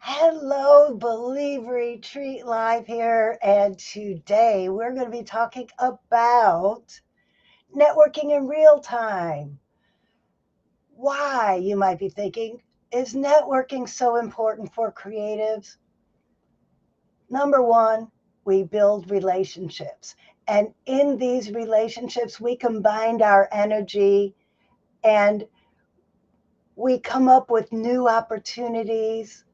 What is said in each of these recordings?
Hello, Believe Retreat Live here, and today we're going to be talking about networking in real time. Why, you might be thinking, is networking so important for creatives? Number one, we build relationships, and in these relationships, we combine our energy and we come up with new opportunities,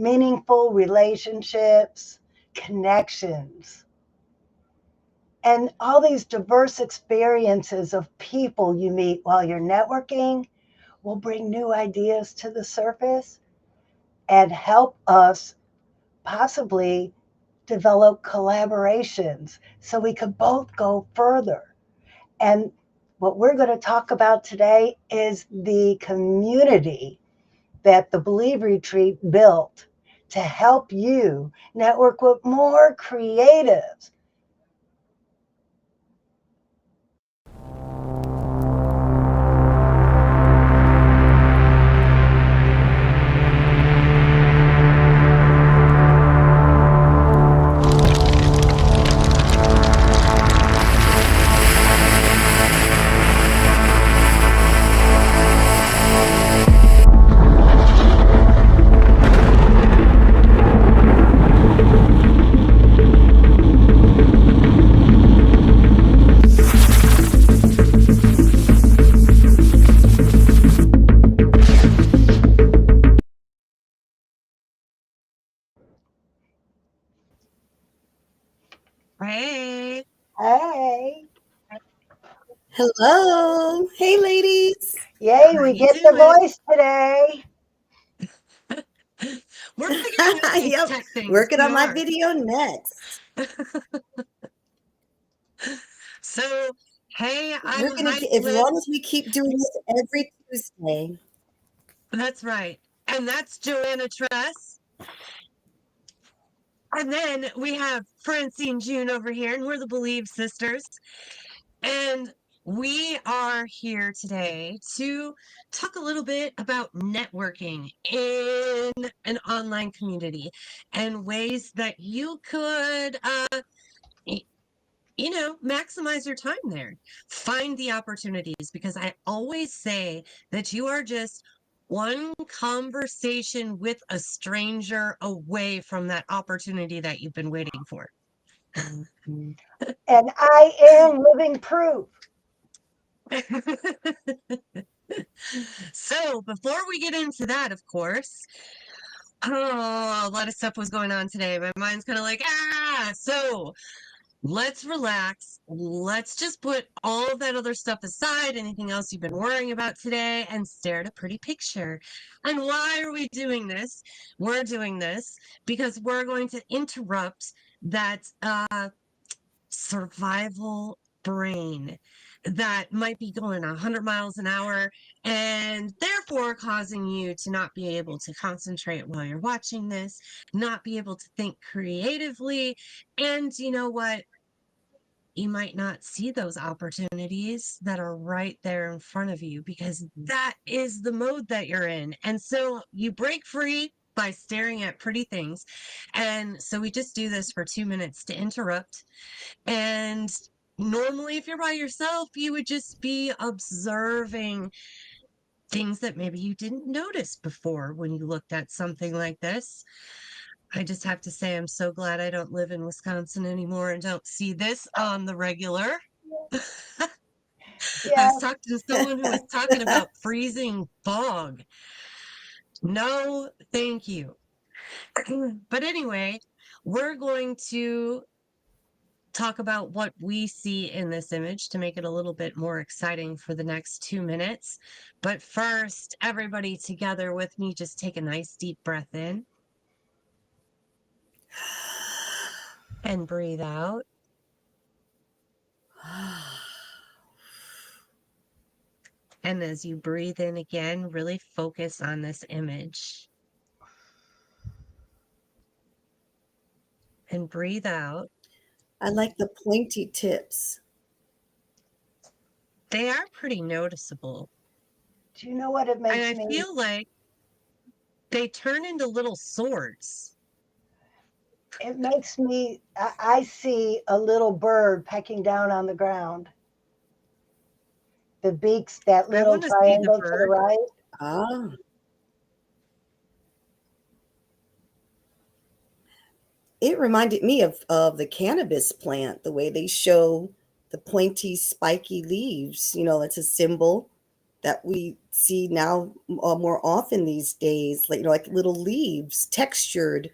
meaningful relationships, connections, and all these diverse experiences of people you meet while you're networking will bring new ideas to the surface and help us possibly develop collaborations so we could both go further. And what we're going to talk about today is the community that the Believe Retreat built to help you network with more creatives. Hey. Hey. Hello. Hey, ladies. Yay, How we you get the doing? voice today. We're figuring out these Yep. tech things. Working We on my are. video next. So, hey, I'm We're gonna Hype as Liz. long as we keep doing this every Tuesday. That's right. And that's Joanna Tress. And then we have Francine June over here, and we're the Believe Sisters. And we are here today to talk a little bit about networking in an online community and ways that you could maximize your time there. Find the opportunities, because I always say that you are just one conversation with a stranger away from that opportunity that you've been waiting for. And I am living proof. So before we get into that, of course, a lot of stuff was going on today. My mind's kind of like, so let's relax. Let's just put all of that other stuff aside, anything else you've been worrying about today, and stare at a pretty picture. And why are we doing this? We're doing this because we're going to interrupt that survival brain that might be going 100 miles an hour and therefore causing you to not be able to concentrate while you're watching this, not be able to think creatively. And you know what? You might not see those opportunities that are right there in front of you because that is the mode that you're in. And so you break free by staring at pretty things. And so we just do this for 2 minutes to interrupt. And normally, if you're by yourself, you would just be observing things that maybe you didn't notice before when you looked at something like this. I just have to say, I'm so glad I don't live in Wisconsin anymore and don't see this on the regular. I Yeah. was talking to someone who was talking about freezing fog. No, thank you. But anyway, we're going to talk about what we see in this image to make it a little bit more exciting for the next 2 minutes. But first, everybody together with me, just take a nice deep breath in and breathe out. And as you breathe in again, really focus on this image. And breathe out. I like the pointy tips. They are pretty noticeable. Do you know what it And makes I me? feel like, they turn into little swords. It makes me, I see a little bird pecking down on the ground. The beak's that I little want to see the triangle to the bird. right. Ah, it reminded me of the cannabis plant, the way they show the pointy, spiky leaves. It's a symbol that we see now more often these days, like little leaves, textured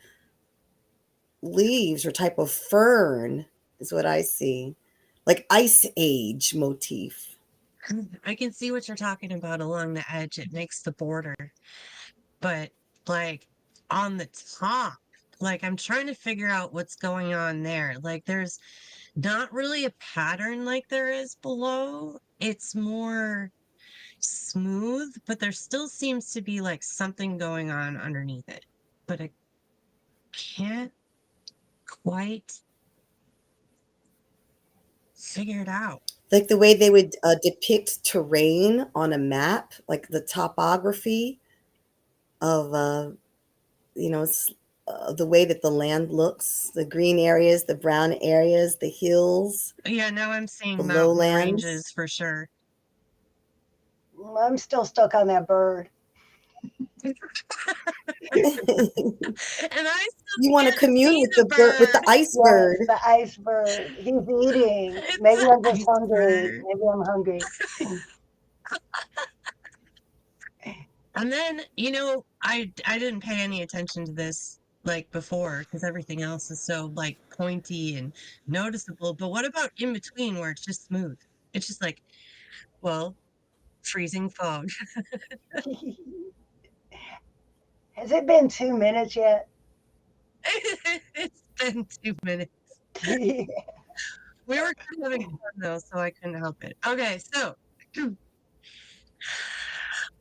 leaves or type of fern is what I see, like ice age motif. I can see what you're talking about along the edge. It makes the border. But like on the top, like I'm trying to figure out what's going on there. Like there's not really a pattern like there is below. It's more smooth, but there still seems to be like something going on underneath it. But I can't quite figure it out. Like the way they would depict terrain on a map, like the topography of the way that the land looks, the green areas, the brown areas, the hills, Yeah, now I'm the seeing mountain lowlands. ranges for sure. I'm still stuck on that bird. And I You still want to can't commune see with the with the bird. ice Yes, bird. the ice bird. He's eating. It's Maybe I'm an just hungry. iceberg. Maybe I'm hungry. And then, I didn't pay any attention to this like before because everything else is so like pointy and noticeable. But what about in between where it's just smooth? It's just like, well, freezing fog. Has it been 2 minutes yet? It's been 2 minutes. We were kind of having fun though, so I couldn't help it. Okay, so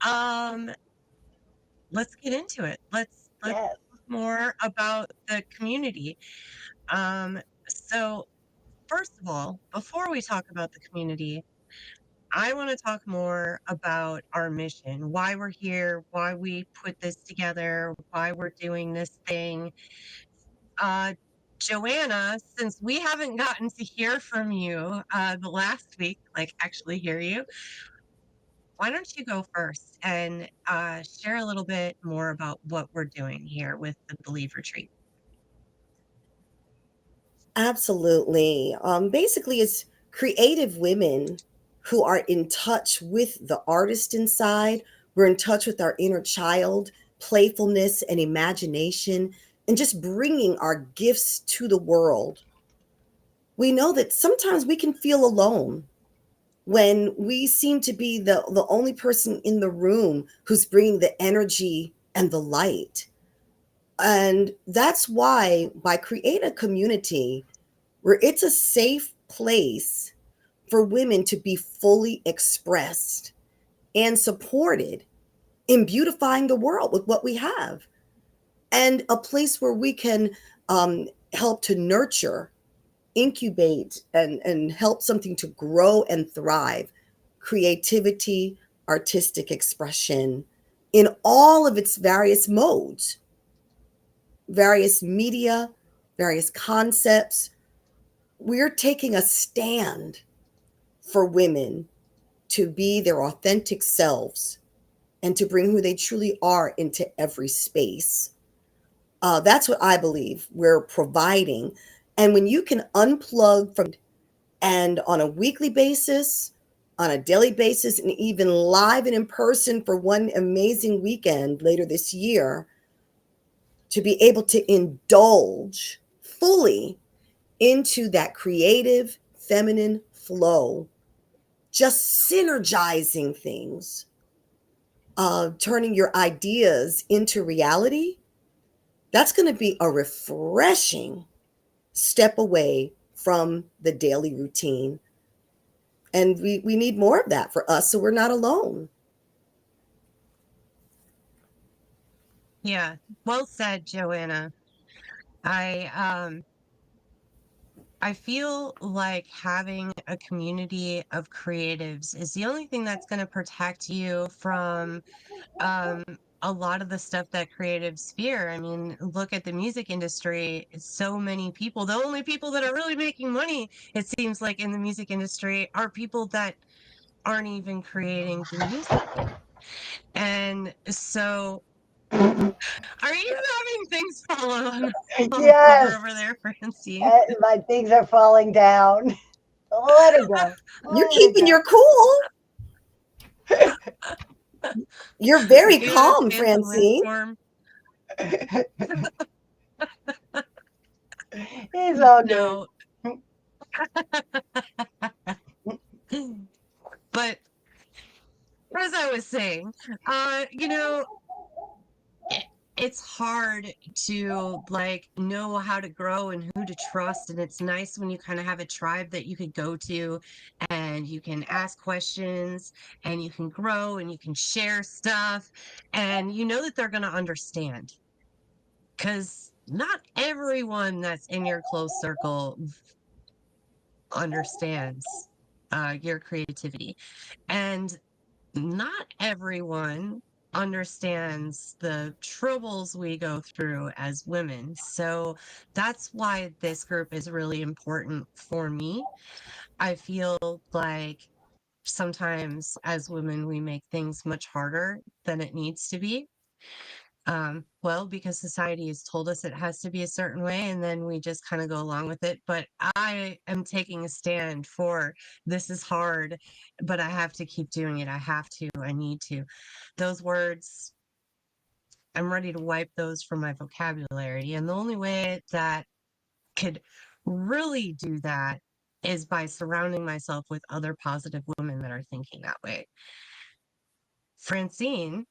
um let's get into it. Let's Yes. talk more about the community. So first of all, before we talk about the community, I want to talk more about our mission, why we're here, why we put this together, why we're doing this thing. Uh, Joanna, since we haven't gotten to hear from you the last week, like actually hear you, why don't you go first and share a little bit more about what we're doing here with the Believe Retreat? Absolutely. Basically, it's creative women who are in touch with the artist inside. We're in touch with our inner child, playfulness, and imagination, and just bringing our gifts to the world. We know that sometimes we can feel alone when we seem to be the only person in the room who's bringing the energy and the light. And that's why, by creating a community where it's a safe place for women to be fully expressed and supported in beautifying the world with what we have, and a place where we can help to nurture, incubate, and help something to grow and thrive, creativity, artistic expression in all of its various modes, various media, various concepts. We're taking a stand for women to be their authentic selves and to bring who they truly are into every space. That's what I believe we're providing. And when you can unplug from, and on a weekly basis, on a daily basis, and even live and in person for one amazing weekend later this year, to be able to indulge fully into that creative feminine flow, just synergizing things, turning your ideas into reality, that's going to be a refreshing step away from the daily routine. And we need more of that for us so we're not alone. Yeah, well said, Joanna. I I feel like having a community of creatives is the only thing that's going to protect you from um, a lot of the stuff that creatives fear. I mean, look at the music industry. So many people, the only people that are really making money, it seems like, in the music industry are people that aren't even creating the music. And so, are you having things fall on the floor Yes, over there, Francine? my things are falling down. Let it go. You're Let it keeping go. your cool. You're very You know, calm, phantom Francine. windstorm. He's all good. No, but as I was saying, you know, it's hard to like know how to grow and who to trust, and it's nice when you kind of have a tribe that you could go to and you can ask questions and you can grow and you can share stuff, and you know that they're going to understand, because not everyone that's in your close circle understands your creativity, and not everyone understands the troubles we go through as women. So that's why this group is really important for me. I feel like sometimes as women, we make things much harder than it needs to be. Well, because society has told us it has to be a certain way, and then we just kind of go along with it. But I am taking a stand for this is hard, but I have to keep doing it. I have to, I need to. Those words, I'm ready to wipe those from my vocabulary. And the only way that could really do that is by surrounding myself with other positive women that are thinking that way. Francine,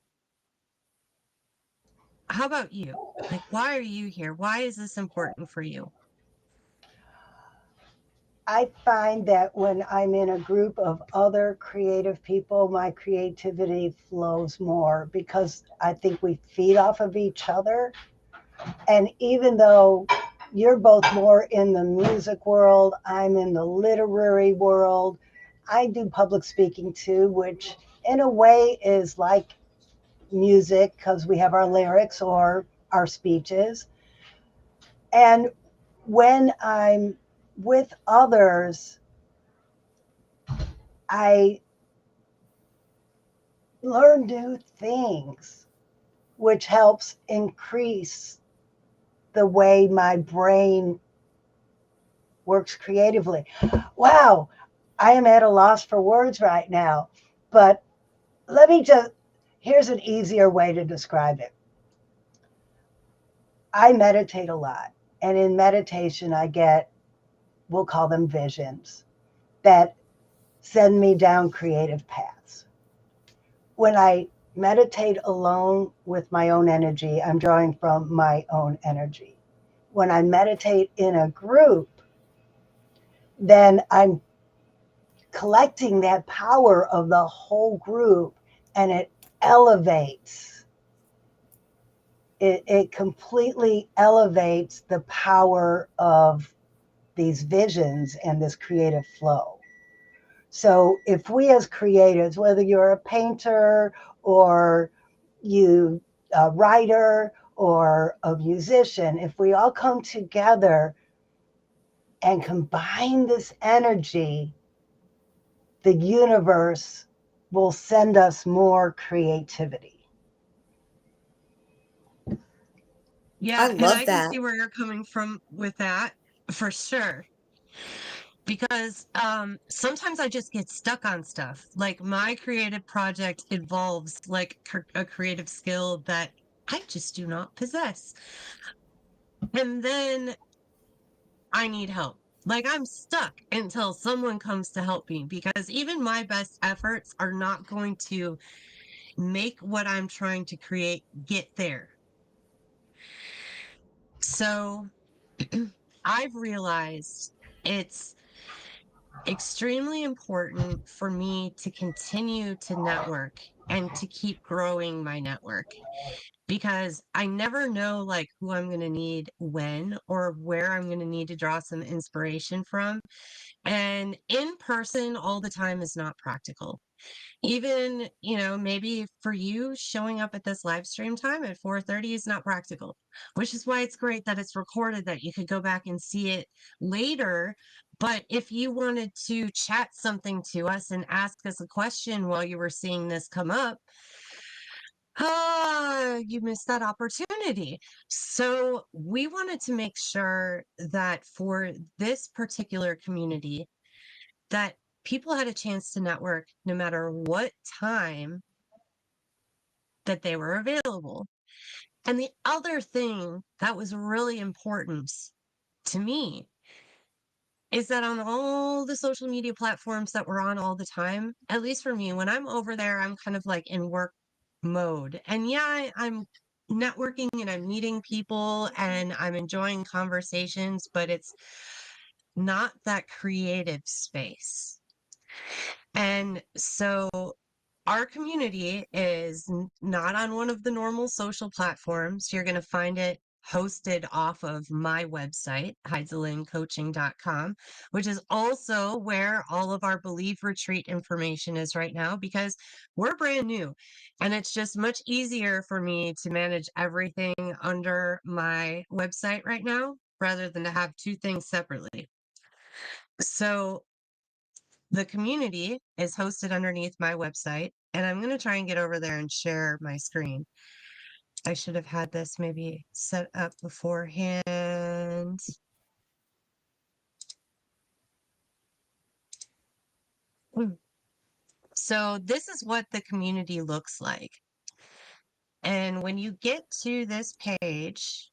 how about you? Like, why are you here? Why is this important for you? I find that when I'm in a group of other creative people, my creativity flows more because I think we feed off of each other. And even though you're both more in the music world, I'm in the literary world, I do public speaking too, which in a way is like music because we have our lyrics or our speeches. And when I'm with others, I learn new things, which helps increase the way my brain works creatively. Wow, I am at a loss for words right now, but let me just, here's an easier way to describe it. I meditate a lot, and in meditation, I get, we'll call them visions, that send me down creative paths. When I meditate alone with my own energy, I'm drawing from my own energy. When I meditate in a group, then I'm collecting that power of the whole group, and it elevates. It completely elevates the power of these visions and this creative flow. So if we as creatives, whether you're a painter or you a writer or a musician, if we all come together and combine this energy, the universe will send us more creativity. Yeah, I and love I can that. see where you're coming from with that for sure. Because sometimes I just get stuck on stuff. Like my creative project involves like a creative skill that I just do not possess. And then I need help. Like I'm stuck until someone comes to help me, because even my best efforts are not going to make what I'm trying to create get there. So I've realized it's extremely important for me to continue to network and to keep growing my network, because I never know like who I'm going to need when or where I'm going to need to draw some inspiration from. And in person all the time is not practical. Even, maybe for you showing up at this live stream time at 4:30 is not practical, which is why it's great that it's recorded, that you could go back and see it later. But if you wanted to chat something to us and ask us a question while you were seeing this come up, you missed that opportunity. So we wanted to make sure that for this particular community, that people had a chance to network no matter what time that they were available. And the other thing that was really important to me is that on all the social media platforms that we're on all the time, at least for me, when I'm over there, I'm kind of like in work mode. And yeah, I'm networking and I'm meeting people and I'm enjoying conversations, but it's not that creative space. And so our community is not on one of the normal social platforms. You're going to find it hosted off of my website, HeidelingCoaching.com, which is also where all of our Believe Retreat information is right now, because we're brand new and it's just much easier for me to manage everything under my website right now rather than to have two things separately. So the community is hosted underneath my website, and I'm going to try and get over there and share my screen. I should have had this maybe set up beforehand. So this is what the community looks like. And when you get to this page,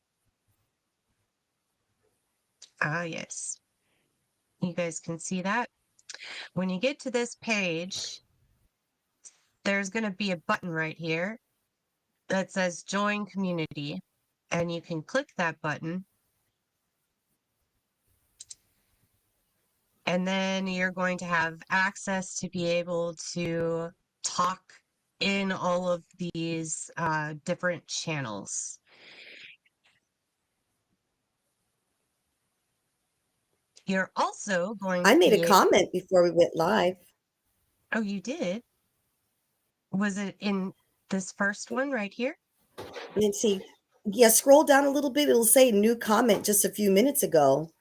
yes, you guys can see that. When you get to this page, there's going to be a button right here that says Join Community, and you can click that button. And then you're going to have access to be able to talk in all of these different channels. You're also going to I made a comment before we went live. Oh, you did? Was it in this first one right here? Let's see. Yeah, scroll down a little bit. It'll say new comment just a few minutes ago.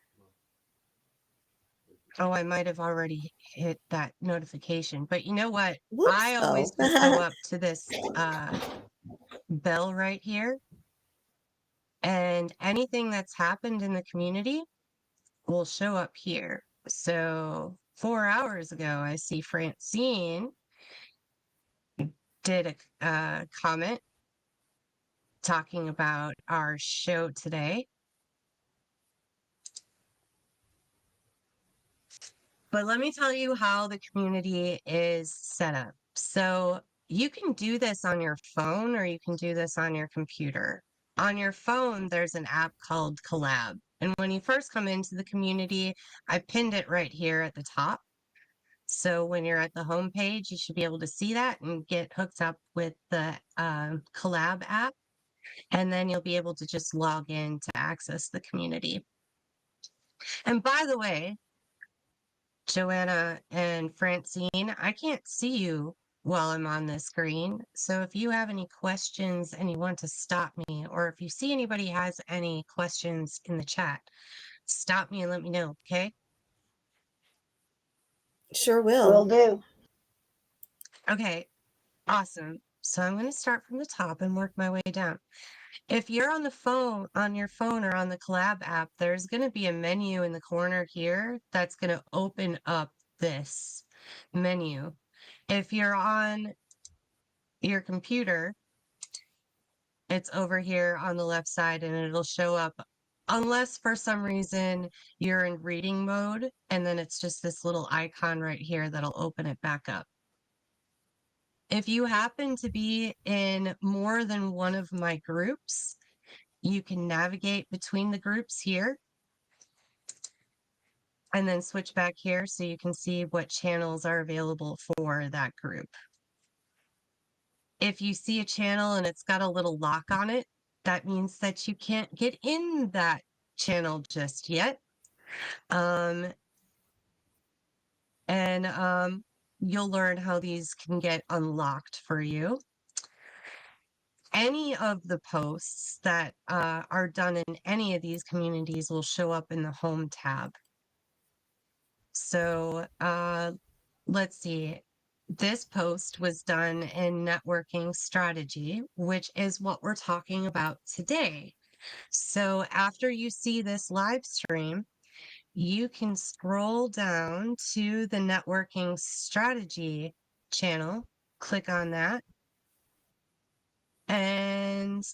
Oh, I might have already hit that notification. But you know what? Whoops. I always just go up to this bell right here. And anything that's happened in the community will show up here. So 4 hours ago, I see Francine did a comment talking about our show today. But let me tell you how the community is set up. So you can do this on your phone or you can do this on your computer. On your phone, there's an app called Collab. And when you first come into the community, I pinned it right here at the top. So when you're at the home page, you should be able to see that and get hooked up with the Collab app. And then you'll be able to just log in to access the community. And by the way, Joanna and Francine, I can't see you while I'm on the screen. So if you have any questions and you want to stop me, or if you see anybody has any questions in the chat, stop me and let me know, okay? Sure will. Will do. Okay, awesome. So I'm going to start from the top and work my way down. If you're on your phone or on the Collab app, there's going to be a menu in the corner here that's going to open up this menu. If you're on your computer, it's over here on the left side and it'll show up unless for some reason you're in reading mode, and then it's just this little icon right here that'll open it back up. If you happen to be in more than one of my groups, you can navigate between the groups here and then switch back here so you can see what channels are available for that group. If you see a channel and it's got a little lock on it, that means that you can't get in that channel just yet. you'll learn how these can get unlocked for you. Any of the posts that are done in any of these communities will show up in the home tab. So let's see. This post was done in networking strategy, which is what we're talking about today. So after you see this live stream, you can scroll down to the networking strategy channel, click on that, and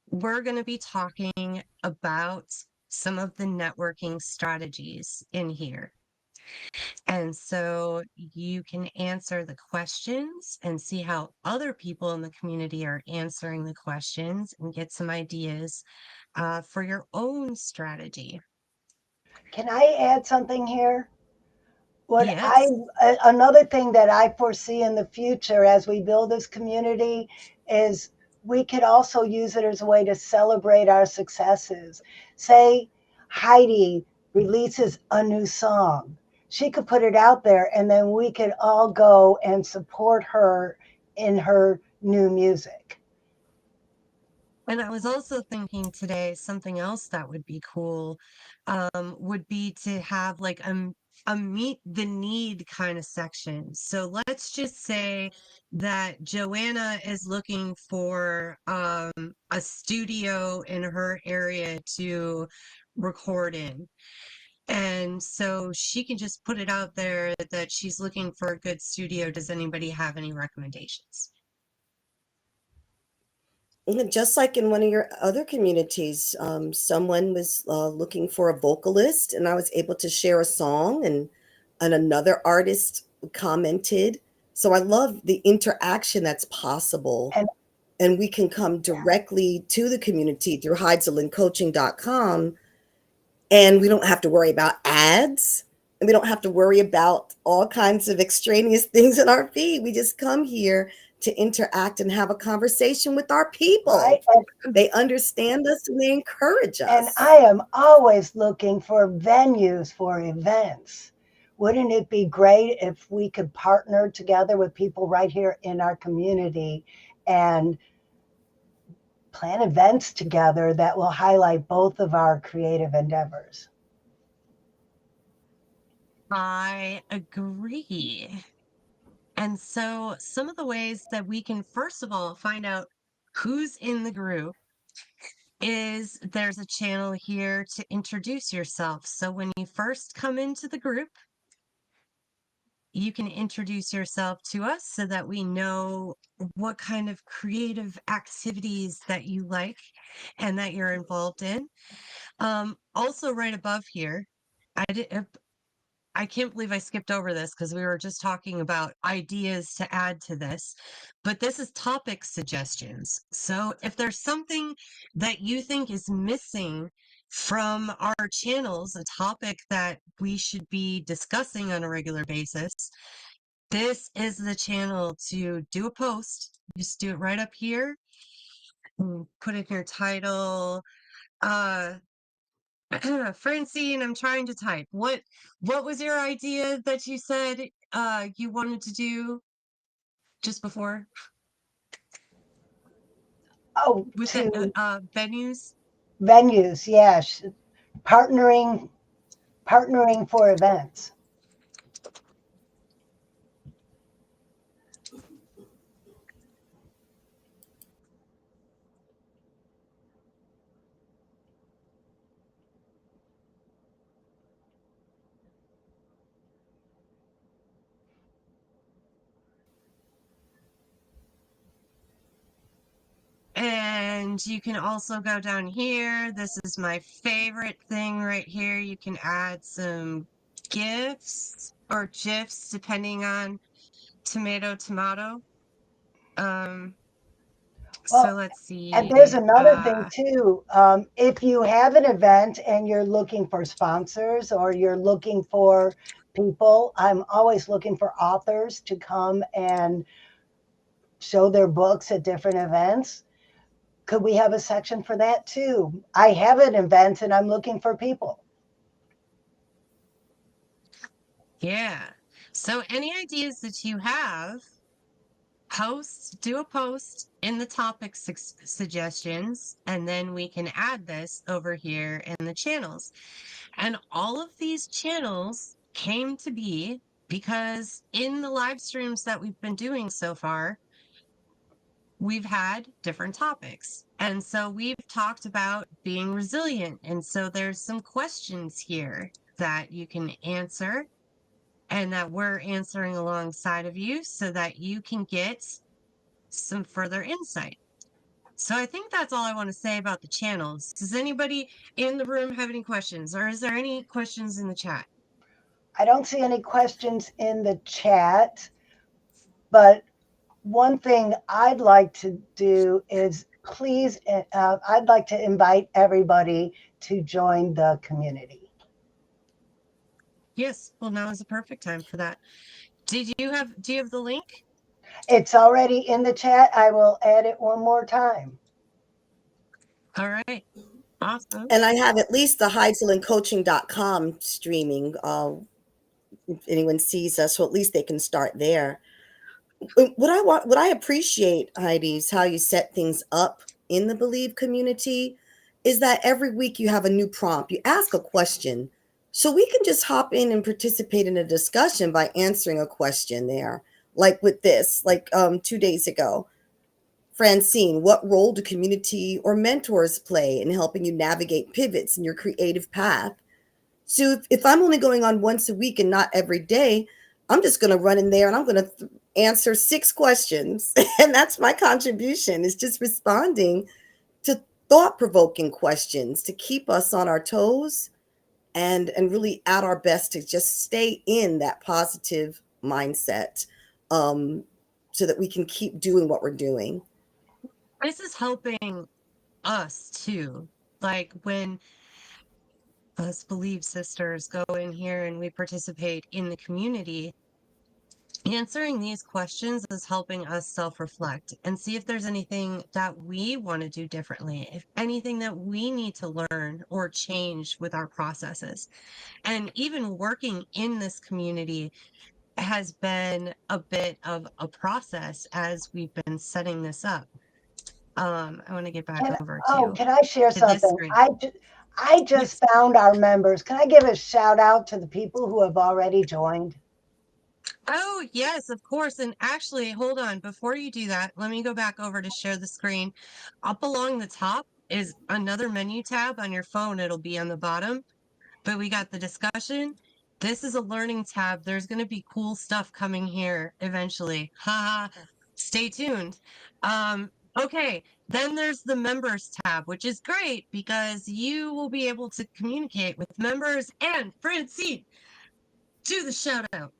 we're going to be talking about some of the networking strategies in here. And so you can answer the questions and see how other people in the community are answering the questions and get some ideas for your own strategy. Can I add something here? Yes. Another thing that I foresee in the future as we build this community is we could also use it as a way to celebrate our successes. Say Heidi releases a new song. She could put it out there and then we could all go and support her in her new music. And I was also thinking today, something else that would be cool would be to have like a meet the need kind of section. So let's just say that Joanna is looking for a studio in her area to record in. And so she can just put it out there that she's looking for a good studio. Does anybody have any recommendations? Just like in one of your other communities, someone was looking for a vocalist, and I was able to share a song, and another artist commented. So I love the interaction that's possible, And and we can come directly to the community through HeidselinCoaching.com, and we don't have to worry about ads, and we don't have to worry about all kinds of extraneous things in our feed. We just come here to interact and have a conversation with our people. right, They understand us and they encourage and us. I am always looking for venues for events. Wouldn't it be great if we could partner together with people right here in our community and plan events together that will highlight both of our creative endeavors? I agree. And so some of the ways that we can, first of all, find out who's in the group is there's a channel here to introduce yourself. So when you first come into the group, you can introduce yourself to us so that we know what kind of creative activities that you like and that you're involved in. Also right above here, I can't believe I skipped over this because we were just talking about ideas to add to this, but this is topic suggestions. So if there's something that you think is missing from our channels, a topic that we should be discussing on a regular basis, this is the channel to do a post. Just do it right up here. Put in your title. Francine, I'm trying to type. What was your idea that you said you wanted to do just before Oh, with the to venues? venues, yes. Partnering for events. And you can also go down here. This is my favorite thing right here. You can add some GIFs or GIFs depending on tomato. So Well, let's and there's see. another thing too. If you have an event and you're looking for sponsors or you're looking for people, I'm always looking for authors to come and show their books at different events. Could we have a section for that too? I have an event and I'm looking for people. Yeah. So any ideas that you have, do a post in the topic suggestions, and then we can add this over here in the channels. And all of these channels came to be because in the live streams that we've been doing so far, we've had different topics. And so we've talked about being resilient. And so there's some questions here that you can answer and that we're answering alongside of you so that you can get some further insight. So I think that's all I want to say about the channels. Does anybody in the room have any questions, or is there any questions in the chat? I don't see any questions in the chat, but one thing I'd like to do is please, I'd like to invite everybody to join the community. Yes, well, now is the perfect time for that. Do you have the link? It's already in the chat. I will add it one more time. All right. Awesome. And I have at least the HeidelandCoaching.com streaming. If anyone sees us, so at least they can start there. What I appreciate, Heidi, is how you set things up in the Believe community, is that every week you have a new prompt. You ask a question. So we can just hop in and participate in a discussion by answering a question there. Like with this, 2 days ago, Francine, what role do community or mentors play in helping you navigate pivots in your creative path? So if I'm only going on once a week and not every day, I'm just going to run in there and I'm going to answer 6 questions. And that's my contribution, is just responding to thought-provoking questions to keep us on our toes and really at our best to just stay in that positive mindset, so that we can keep doing what we're doing. This is helping us too. Like when us Believe sisters go in here and we participate in the community, answering these questions is helping us self-reflect and see if there's anything that we want to do differently, if anything that we need to learn or change with our processes. And even working in this community has been a bit of a process as we've been setting this up. I want to get back over Can I share to this something? screen. I just Yes. found our members. Can I give a shout out to the people who have already joined? Oh, yes, of course. And actually, hold on. Before you do that, let me go back over to share the screen. Up along the top is another menu tab on your phone. It'll be on the bottom, but we got the discussion. This is a learning tab. There's going to be cool stuff coming here eventually. Haha. Stay tuned. Okay. Then there's the members tab, which is great because you will be able to communicate with members. And Francine, do the shout out.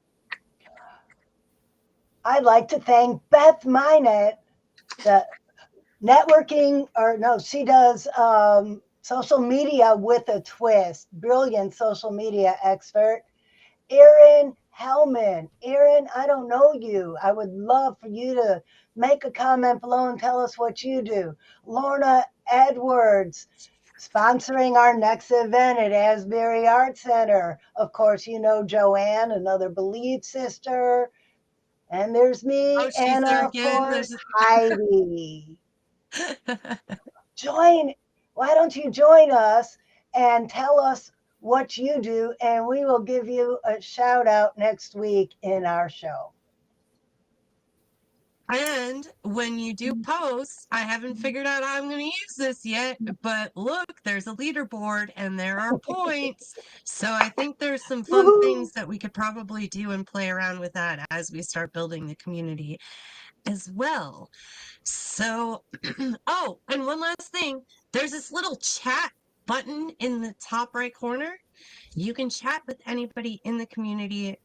I'd like to thank Beth Minette, the networking, or no, she does social media with a twist. Brilliant social media expert. Erin Hellman. Erin, I don't know you. I would love for you to make a comment below and tell us what you do. Lorna Edwards, sponsoring our next event at Asbury Art Center. Of course, you know Joanne, another Believe sister. And there's me, Oh, she's and there of again. course, Heidi. Why don't you join us and tell us what you do, and we will give you a shout out next week in our show. And when you do posts, I haven't figured out how I'm going to use this yet, but look, there's a leaderboard and there are points. So I think there's some fun Woohoo! things that we could probably do and play around with that as we start building the community as well. So, oh, and one last thing, there's this little chat button in the top right corner. You can chat with anybody in the community,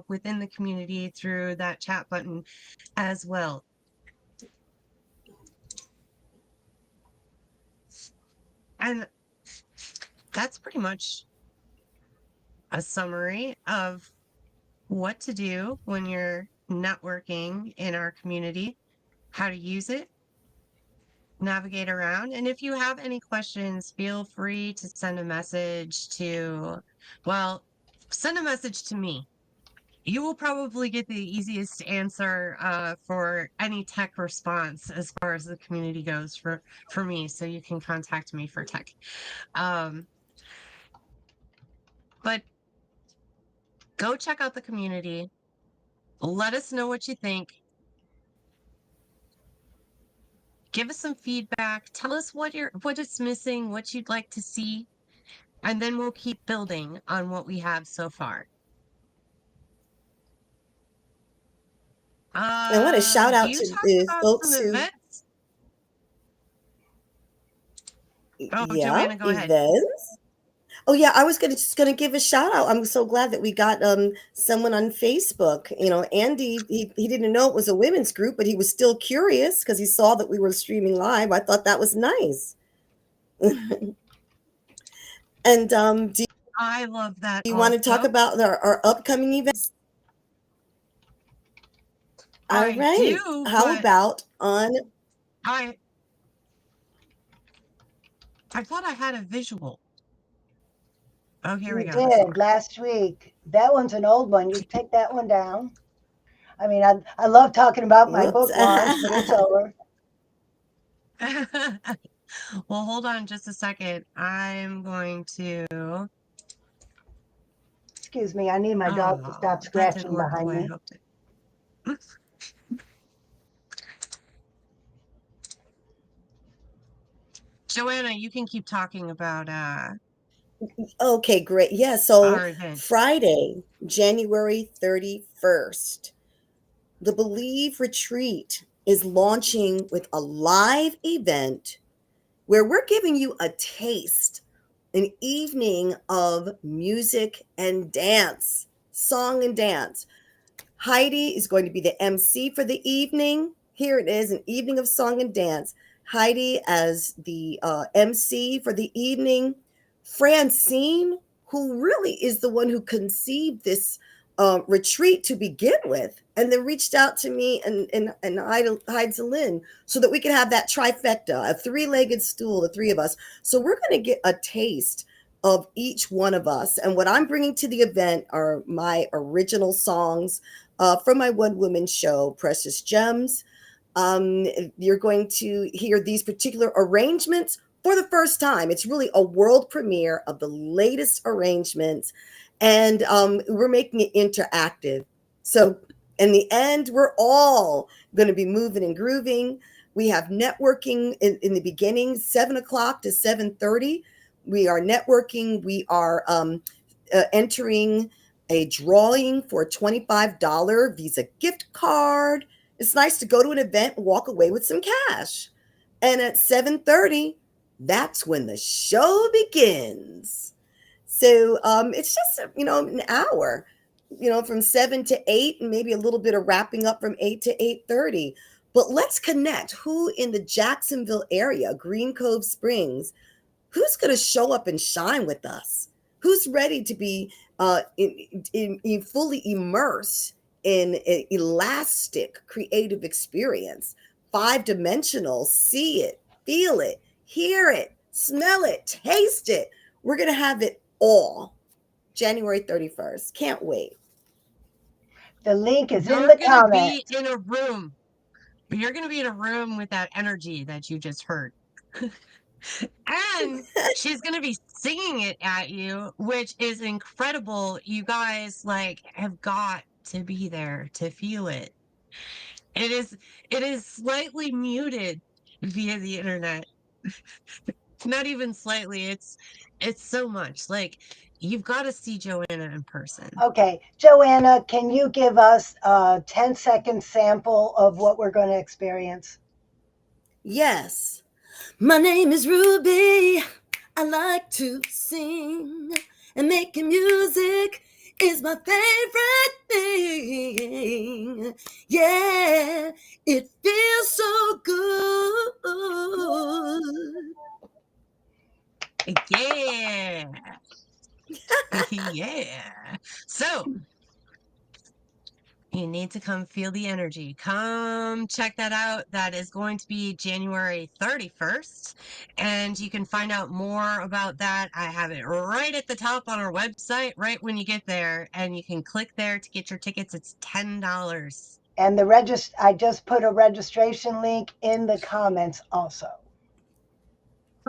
within the community through that chat button as well. And that's pretty much a summary of what to do when you're networking in our community, how to use it, navigate around. And if you have any questions, feel free to send a message to me. you will probably get the easiest answer for any tech response as far as the community goes for me. So you can contact me for tech. Um, but go check out the community. Let us know what you think. Give us some feedback. Tell us what is missing, what you'd like to see, and then we'll keep building on what we have so far. I want to shout out You to talked the about some folks who, events. Oh, yeah, Joanna, go ahead. events. Oh yeah, I was just gonna give a shout out. I'm so glad that we got someone on Facebook. You know, Andy, he didn't know it was a women's group, but he was still curious because he saw that we were streaming live. I thought that was nice. And do I love that you want to talk also. about our upcoming events? All I right. do, How but about on I thought I had a visual. Oh, here we You go. This did one. last week. That one's an old one. You take that one down. I mean, I love talking about my whoops? book launch, but it's over. Well, hold on just a second. I'm going to. Excuse me, I need my dog to stop Oh, that didn't scratching work the behind way I me. hoped it. Joanna, you can keep talking about Okay, great. Yeah, so our events. Friday, January 31st, the Believe Retreat is launching with a live event where we're giving you a taste, an evening of music and dance, song and dance. Heidi is going to be the MC for the evening. Here it is, an evening of song and dance. Heidi as the MC for the evening. Francine, who really is the one who conceived this retreat to begin with, and then reached out to me and Heidi Lynn so that we could have that trifecta, a three-legged stool, the three of us. So we're going to get a taste of each one of us. And what I'm bringing to the event are my original songs from my one woman show, Precious Gems. You're going to hear these particular arrangements for the first time. It's really a world premiere of the latest arrangements, and we're making it interactive. So, in the end, we're all going to be moving and grooving. We have networking in the beginning, 7 o'clock to 7:30. We are networking. We are entering a drawing for a $25 Visa gift card. It's nice to go to an event and walk away with some cash. And at 7:30, that's when the show begins. So it's just, an hour, from 7 to 8, and maybe a little bit of wrapping up from 8 to 8:30. But let's connect. Who in the Jacksonville area, Green Cove Springs, who's going to show up and shine with us? Who's ready to be fully immersed in an elastic creative experience, 5-dimensional? See it, feel it, hear it, smell it, taste it. We're going to have it all. January 31st. Can't wait. The link is in You're the gonna comment. be in a room. You're gonna be in a room with that energy that you just heard. And she's going to be singing it at you, which is incredible. You guys have got to be there to feel it. It is slightly muted via the internet. Not even slightly. It's so much. You've got to see Joanna in person. Okay, Joanna, can you give us a 10-second sample of what we're going to experience? Yes. My name is Ruby. I like to sing, and making music is my favorite thing. Yeah, it feels so good. Yeah. Yeah. So You need to come feel the energy. Come check that out. That is going to be January 31st. And you can find out more about that. I have it right at the top on our website, right when you get there. And you can click there to get your tickets. It's $10. And I just put a registration link in the comments also.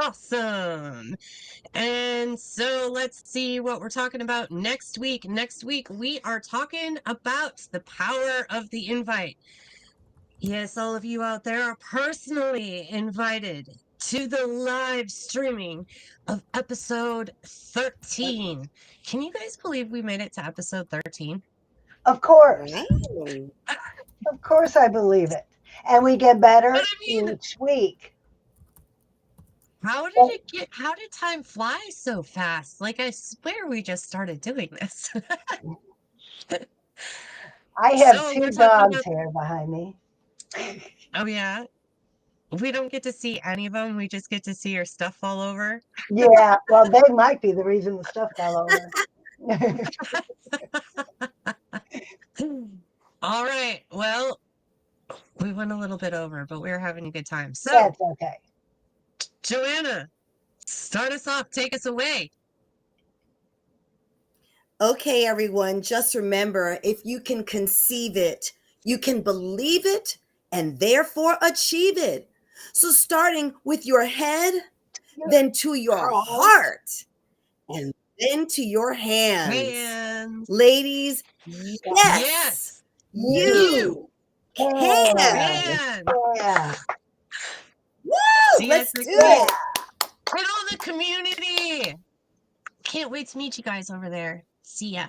Awesome. And so let's see what we're talking about next week. Next week, we are talking about the power of the invite. Yes, all of you out there are personally invited to the live streaming of episode 13. Can you guys believe we made it to episode 13? Of course. Wow. Of course I believe it. And we get better But I mean- each week. How did time fly so fast? Like, I swear we just started doing this. I have So two we're talking dogs here behind me. Oh, yeah. We don't get to see any of them. We just get to see your stuff fall over. Yeah, well, they might be the reason the stuff fell over. All right. Well, we went a little bit over, but we were having a good time. So, That's okay. Joanna, start us off. Take us away. Okay, everyone, just remember, if you can conceive it, you can believe it and therefore achieve it. So starting with your head, then to your heart, and then to your hands. Hands. Ladies, yes, you can. Can. Yeah. Woo! See you Let's next do week. it. Hit all the community. Can't wait to meet you guys over there. See ya.